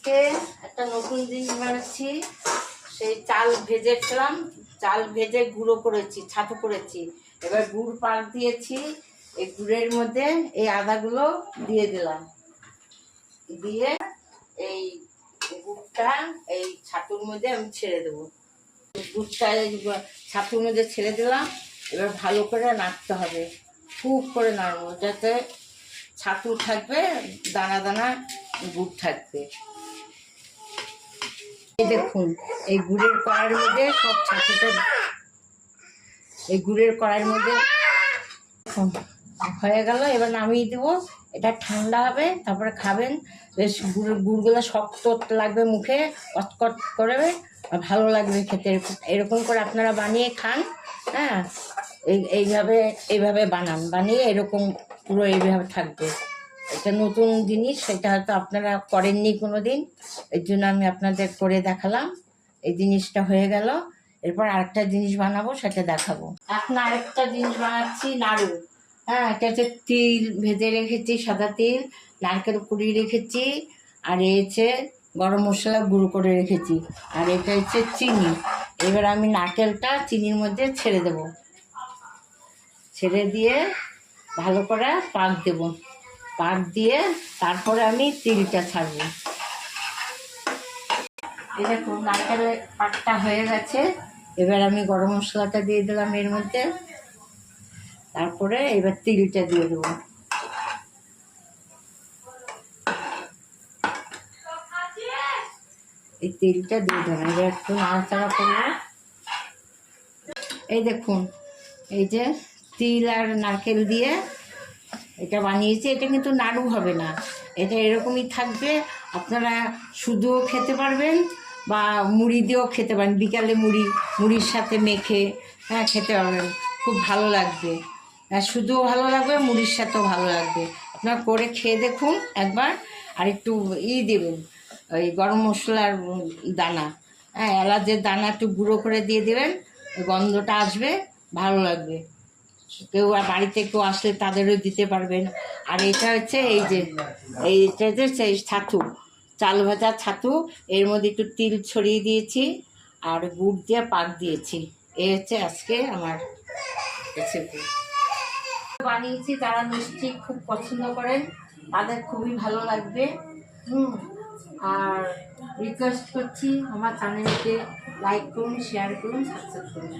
আজকে একটা নতুন জিনিস বানাচ্ছি। সেই চাল ভেজেছিলাম, চাল ভেজে গুঁড়ো করেছি, ছাতু করেছি। এবার গুড় পাক দিয়েছি। এই গুড়ের মধ্যে এই আদাগুলো দিয়ে দিলাম, দিয়ে এই গুড়টা এই ছাতুর মধ্যে আমি ছেড়ে দেবো। গুড়টা ছাতুর মধ্যে ছেড়ে দিলাম। এবার ভালো করে নাড়তে হবে, খুব করে নাড়বো, যাতে ছাতু থাকবে, দানা দানা গুড় থাকবে। এই দেখুন, এই গুড়ের কড়াইয়ের মধ্যে সব ছাতুটা, এই গুড়ের কড়াইয়ের মধ্যে হয়ে গেল। এবার নামিয়ে দেবো। এটা ঠান্ডা হবে, তারপরে খাবেন। বেশ গুড়গুলো শক্ত লাগবে, মুখে কটকট করবে, ভালো লাগবে খেতে। এরকম করে আপনারা বানিয়ে খান। হ্যাঁ, এইভাবে বানান, বানিয়ে এরকম পুরো এইভাবে থাকবে। এটা নতুন জিনিস, সেটা হয়তো আপনারা করেননি কোনো দিন, এর জন্য আমি আপনাদের করে দেখালাম। এই জিনিসটা হয়ে গেল। এরপর আরেকটা জিনিস বানাবো, সেটা দেখাবো। এখন আরেকটা জিনিস বানাচ্ছি, নাড়ু। হ্যাঁ, এটা হচ্ছে তিল ভেজে রেখেছি, সাদা তিল, নারকেল কুড়িয়ে রেখেছি, আর হচ্ছে গরম মশলা গুঁড়ো করে রেখেছি, আর এটা হচ্ছে চিনি। এবার আমি নারকেলটা চিনির মধ্যে ছেড়ে দেব, ছেড়ে দিয়ে ভালো করে পাক দেব। পাক দিয়ে তারপরে আমি তিলটা ছাড়বো। এই দেখুন, নারকেলের পাকটা হয়ে গেছে। এবার আমি গরম মশলাটা দিয়ে দিলাম এর মধ্যে, তারপরে এবার তিলটা দিয়ে দেবো। এই তিলটা দিয়ে দেবো, এবার একটু নাড়াচাড়া করবো। এই দেখুন, এই যে তিল আর নারকেল দিয়ে এটা বানিয়েছি। এটা কিন্তু নাড়ু হবে না, এটা এরকমই থাকবে। আপনারা শুধুও খেতে পারবেন বা মুড়ি দিয়েও খেতে পারেন। বিকালে মুড়ির সাথে মেখে খেতে পারবেন, খুব ভালো লাগবে। শুধুও ভালো লাগবে, মুড়ির সাথেও ভালো লাগবে। আপনারা করে খেয়ে দেখুন একবার। আর একটু দেবেন, ওই গরম মশলার দানা, এলাচের দানা একটু গুঁড়ো করে দিয়ে দেবেন, গন্ধটা আসবে, ভালো লাগবে। কেউ আর বাড়িতে কেউ আসলে তাদেরও দিতে পারবেন। আর এটা হচ্ছে এইটা হচ্ছে ছাতু, চাল ভাজা ছাতু। এর মধ্যে একটু তিল ছড়িয়ে দিয়েছি আর গুড় দিয়ে পাক দিয়েছি। এই হচ্ছে আজকে আমার রেসিপি বানিয়েছি। তারা নিশ্চয়ই খুব পছন্দ করেন, তাদের খুবই ভালো লাগবে। আর রিকোয়েস্ট করছি, আমার চ্যানেলকে লাইক করুন, শেয়ার করুন, সাবস্ক্রাইব করুন।